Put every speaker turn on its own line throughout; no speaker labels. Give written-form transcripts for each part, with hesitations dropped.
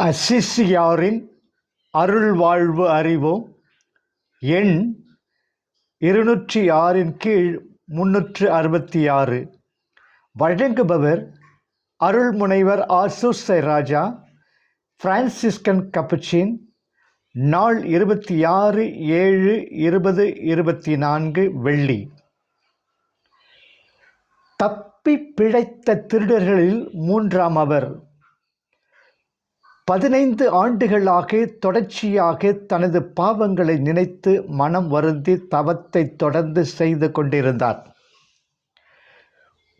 அசிசியாரின் அருள்வாழ்வு அறிவோம். எண் 206 கீழ் 366. வழங்குபவர் அருள்முனைவர் ஆசூசை ராஜா, பிரான்சிஸ்கன் கப்புச்சின். நாள் 26/7/2024 வெள்ளி. தப்பி பிழைத்த திருடர்களில் 3ஆம் அவர். 15 ஆண்டுகளாக தொடர்ச்சியாக தனது பாவங்களை நினைத்து மனம் வருந்தி தவத்தை தொடர்ந்து செய்து கொண்டிருந்தார்.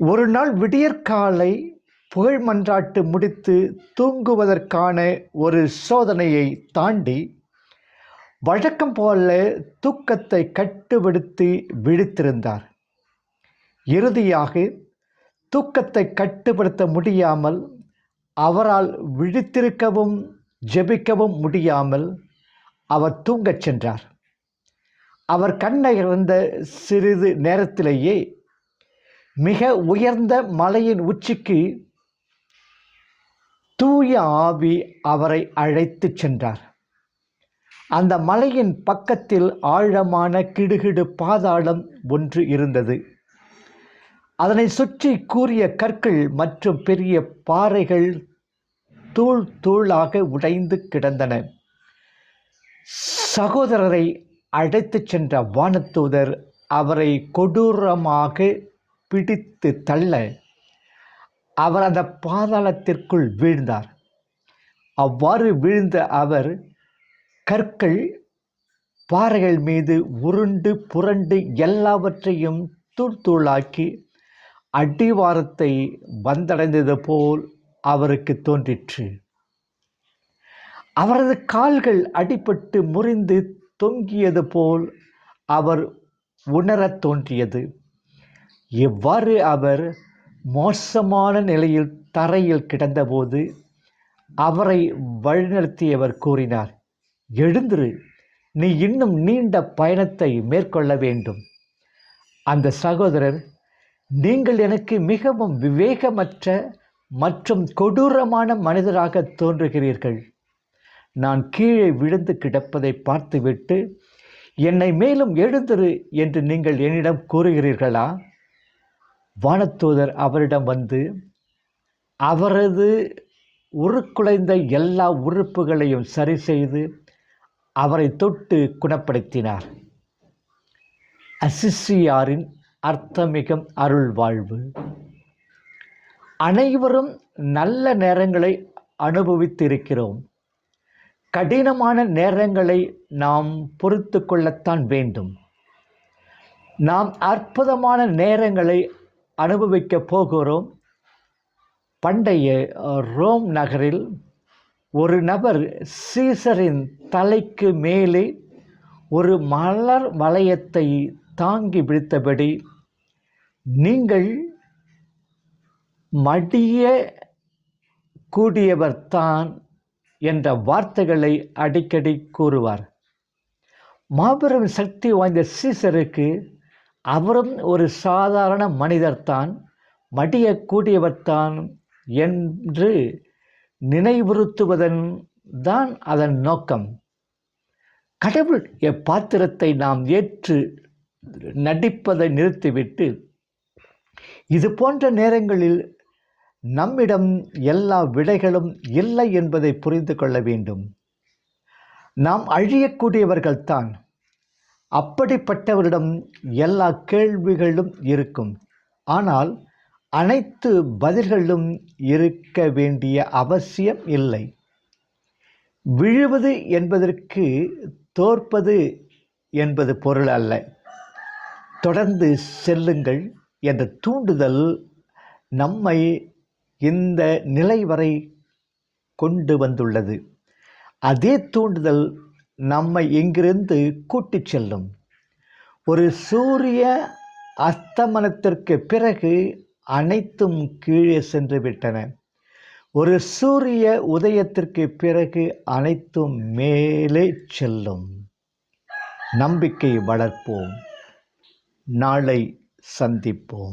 ஒரு நாள் விடியற்காலை புகழ் மன்றாட்டு முடித்து தூங்குவதற்கான ஒரு சோதனையை தாண்டி வழக்கம் போல தூக்கத்தை கட்டுப்படுத்தி விழித்திருந்தார். இறுதியாக தூக்கத்தை கட்டுப்படுத்த முடியாமல், அவரால் விழித்திருக்கவும் ஜெபிக்கவும் முடியாமல் அவர் தூங்கச் சென்றார். அவர் கண்ணை இறந்த சிறிது நேரத்திலேயே மிக உயர்ந்த மலையின் உச்சிக்கு தூய ஆவி அவரை அழைத்து சென்றார். அந்த மலையின் பக்கத்தில் ஆழமான கிடுகிடு பாதாளம் ஒன்று இருந்தது. அதனை சுற்றி கூரிய கற்கள் மற்றும் பெரிய பாறைகள் தூள் தூளாக உடைந்து கிடந்தன. சகோதரரை அழைத்துச் சென்ற வானதூதர் அவரை கொடூரமாக பிடித்து தள்ள அவர் அந்த பாதாளத்திற்குள் வீழ்ந்தார். அவ்வாறு வீழ்ந்த அவர் கற்கள் பாறைகள் மீது உருண்டு புரண்டு எல்லாவற்றையும் தூள் தூளாக்கி அடிவாரத்தை வந்தடைந்தது போல் அவருக்கு தோன்றிற்று. அவரது கால்கள் அடிபட்டு முறிந்து தொங்கியது போல் அவர் உணரத் தோன்றியது. இவ்வாறு அவர் மோசமான நிலையில் தரையில் கிடந்தபோது அவரை வழிநடத்தியவர் கூறினார், எழுந்திரு, நீ இன்னும் நீண்ட பயணத்தை மேற்கொள்ள வேண்டும். அந்த சகோதரர், நீங்கள் எனக்கு மிகவும் விவேகமற்ற மற்றும் கொடூரமான மனிதராக தோன்றுகிறீர்கள். நான் கீழே விழுந்து கிடப்பதை பார்த்துவிட்டு என்னை மேலும் எழுந்திரு என்று நீங்கள் என்னிடம் கூறுகிறீர்களா? வானதூதர் அவரிடம் வந்து அவரது உருக்குலைந்த எல்லா உறுப்புகளையும் சரி செய்து அவரை தொட்டு குணப்படுத்தினார். அசிசியாரின் அர்த்தமிகும் அருள்வாழ்வு. அனைவரும் நல்ல நேரங்களை அனுபவித்திருக்கிறோம். கடினமான நேரங்களை நாம் பொறுத்து கொள்ளத்தான் வேண்டும். நாம் அற்புதமான நேரங்களை அனுபவிக்கப் போகிறோம். பண்டைய ரோம் நகரில் ஒரு நபர் சீசரின் தலைக்கு மேலே ஒரு மலர் வளையத்தை தாங்கி பிடித்தபடி, நீங்கள் மடிய கூடியவர்தான் என்ற வார்த்தைகளை அடிக்கடி கூறுவார். மாபெரும் சக்தி வாய்ந்த சீசருக்கு அவரும் ஒரு சாதாரண மனிதர்தான், மடியக்கூடியவர்தான் என்று நினைவுறுத்துவதன் தான் அதன் நோக்கம். கடவுள் எப்பாத்திரத்தை நாம் ஏற்று நடிப்பதை நிறுத்திவிட்டு, இது போன்ற நேரங்களில் நம்மிடம் எல்லா விடைகளும் இல்லை என்பதை புரிந்து கொள்ள வேண்டும். நாம் அழியக்கூடியவர்கள்தான். அப்படிப்பட்டவரிடம் எல்லா கேள்விகளும் இருக்கும். ஆனால் அனைத்து பதில்களும் இருக்க வேண்டிய அவசியம் இல்லை. விழுவது என்பதற்கு தோற்பது என்பது பொருள் அல்ல. தொடர்ந்து செல்லுங்கள் என்ற தூண்டுதல் நம்மை இந்த நிலை வரை கொண்டு வந்துள்ளது. அதே தூண்டுதல் நம்மை இங்கிருந்து கூட்டிச் செல்லும். ஒரு சூரிய அஸ்தமனத்திற்கு பிறகு அனைத்தும் கீழே சென்று விட்டன. ஒரு சூரிய உதயத்திற்கு பிறகு அனைத்தும் மேலே செல்லும். நம்பிக்கை வளர்ப்போம். நாளை சந்திப்போம்.